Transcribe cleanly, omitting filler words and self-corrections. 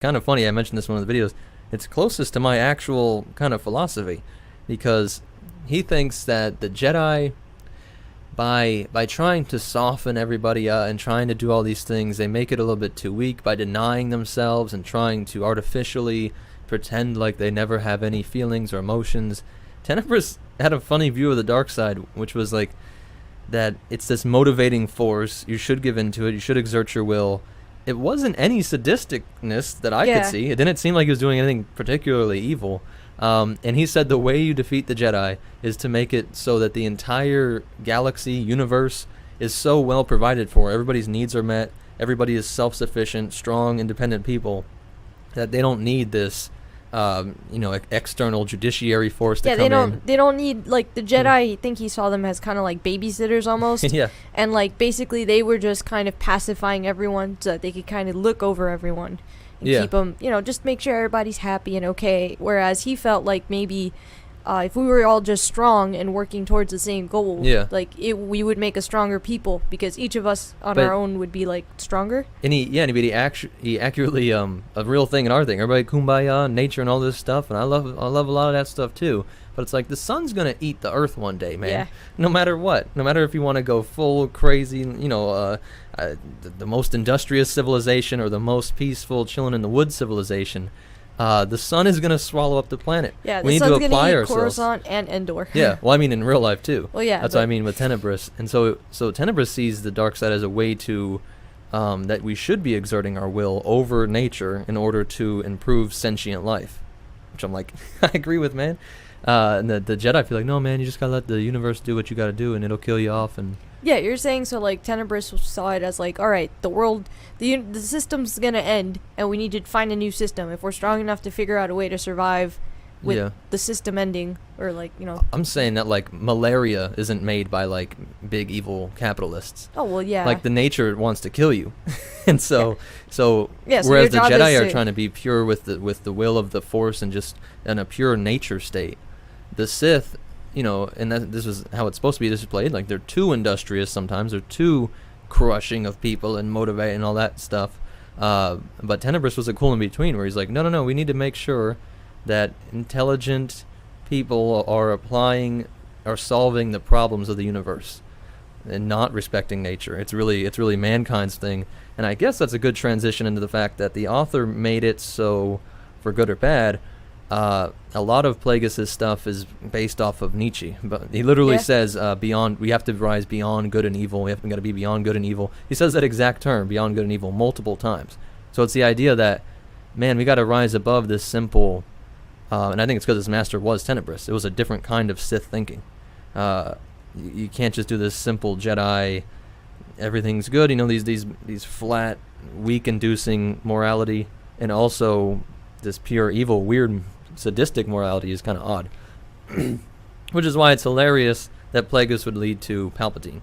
kind of funny. I mentioned this in one of the videos. It's closest to my actual kind of philosophy, because he thinks that the Jedi, by trying to soften everybody up and trying to do all these things, they make it a little bit too weak by denying themselves and trying to artificially pretend like they never have any feelings or emotions. Tenebrous had a funny view of the dark side, which was like that it's this motivating force. You should give into it. You should exert your will. It wasn't any sadisticness that I could see. It didn't seem like he was doing anything particularly evil. And he said the way you defeat the Jedi is to make it so that the entire galaxy, universe, is so well provided for. Everybody's needs are met. Everybody is self-sufficient, strong, independent people, that they don't need this external judiciary force to come in. They don't need, like, the Jedi, I think he saw them as kind of like babysitters almost. Yeah. And, like, basically they were just kind of pacifying everyone so that they could kind of look over everyone and keep them, just make sure everybody's happy and okay. Whereas he felt like maybe if we were all just strong and working towards the same goal, we would make a stronger people, because each of us on our own would be, like, stronger. And he accurately a real thing in our thing. Everybody kumbaya, nature and all this stuff, and I love a lot of that stuff too. But it's like the sun's gonna eat the earth one day, man. Yeah. No matter what. No matter if you want to go full crazy, the most industrious civilization or the most peaceful, chilling in the woods civilization. The sun is going to swallow up the planet. Yeah, we the need to sun's apply going to eat ourselves. Coruscant and Endor. Yeah, well, I mean, in real life, too. Well, yeah. That's what I mean with Tenebrous. And so Tenebrous sees the dark side as a way to, that we should be exerting our will over nature in order to improve sentient life. Which I'm like, I agree with, man. And the Jedi feel like, no, man, you just got to let the universe do what you got to do, and it'll kill you off. And yeah, you're saying, so, like, Tenebrous saw it as, like, all right, the world, the system's going to end, and we need to find a new system. If we're strong enough to figure out a way to survive with the system ending, or, like, I'm saying that, like, malaria isn't made by, like, big evil capitalists. Oh, well, yeah. Like, the nature wants to kill you. And so whereas the Jedi are trying to be pure with the will of the Force and just in a pure nature state. The Sith, and this is how it's supposed to be displayed. Like, they're too industrious sometimes. They're too crushing of people and motivating and all that stuff. But Tenebrous was a cool in between, where he's like, no, we need to make sure that intelligent people are solving the problems of the universe and not respecting nature. It's really mankind's thing. And I guess that's a good transition into the fact that the author made it so, for good or bad, a lot of Plagueis' stuff is based off of Nietzsche. But he literally says, we have to rise beyond good and evil. We got to be beyond good and evil. He says that exact term, beyond good and evil, multiple times. So it's the idea that, man, we got to rise above this simple, and I think it's because his master was Tenebrous. It was a different kind of Sith thinking. You can't just do this simple Jedi, everything's good, these flat, weak-inducing morality, and also this pure evil, weird, sadistic morality is kind of odd. Which is why it's hilarious that Plagueis would lead to Palpatine.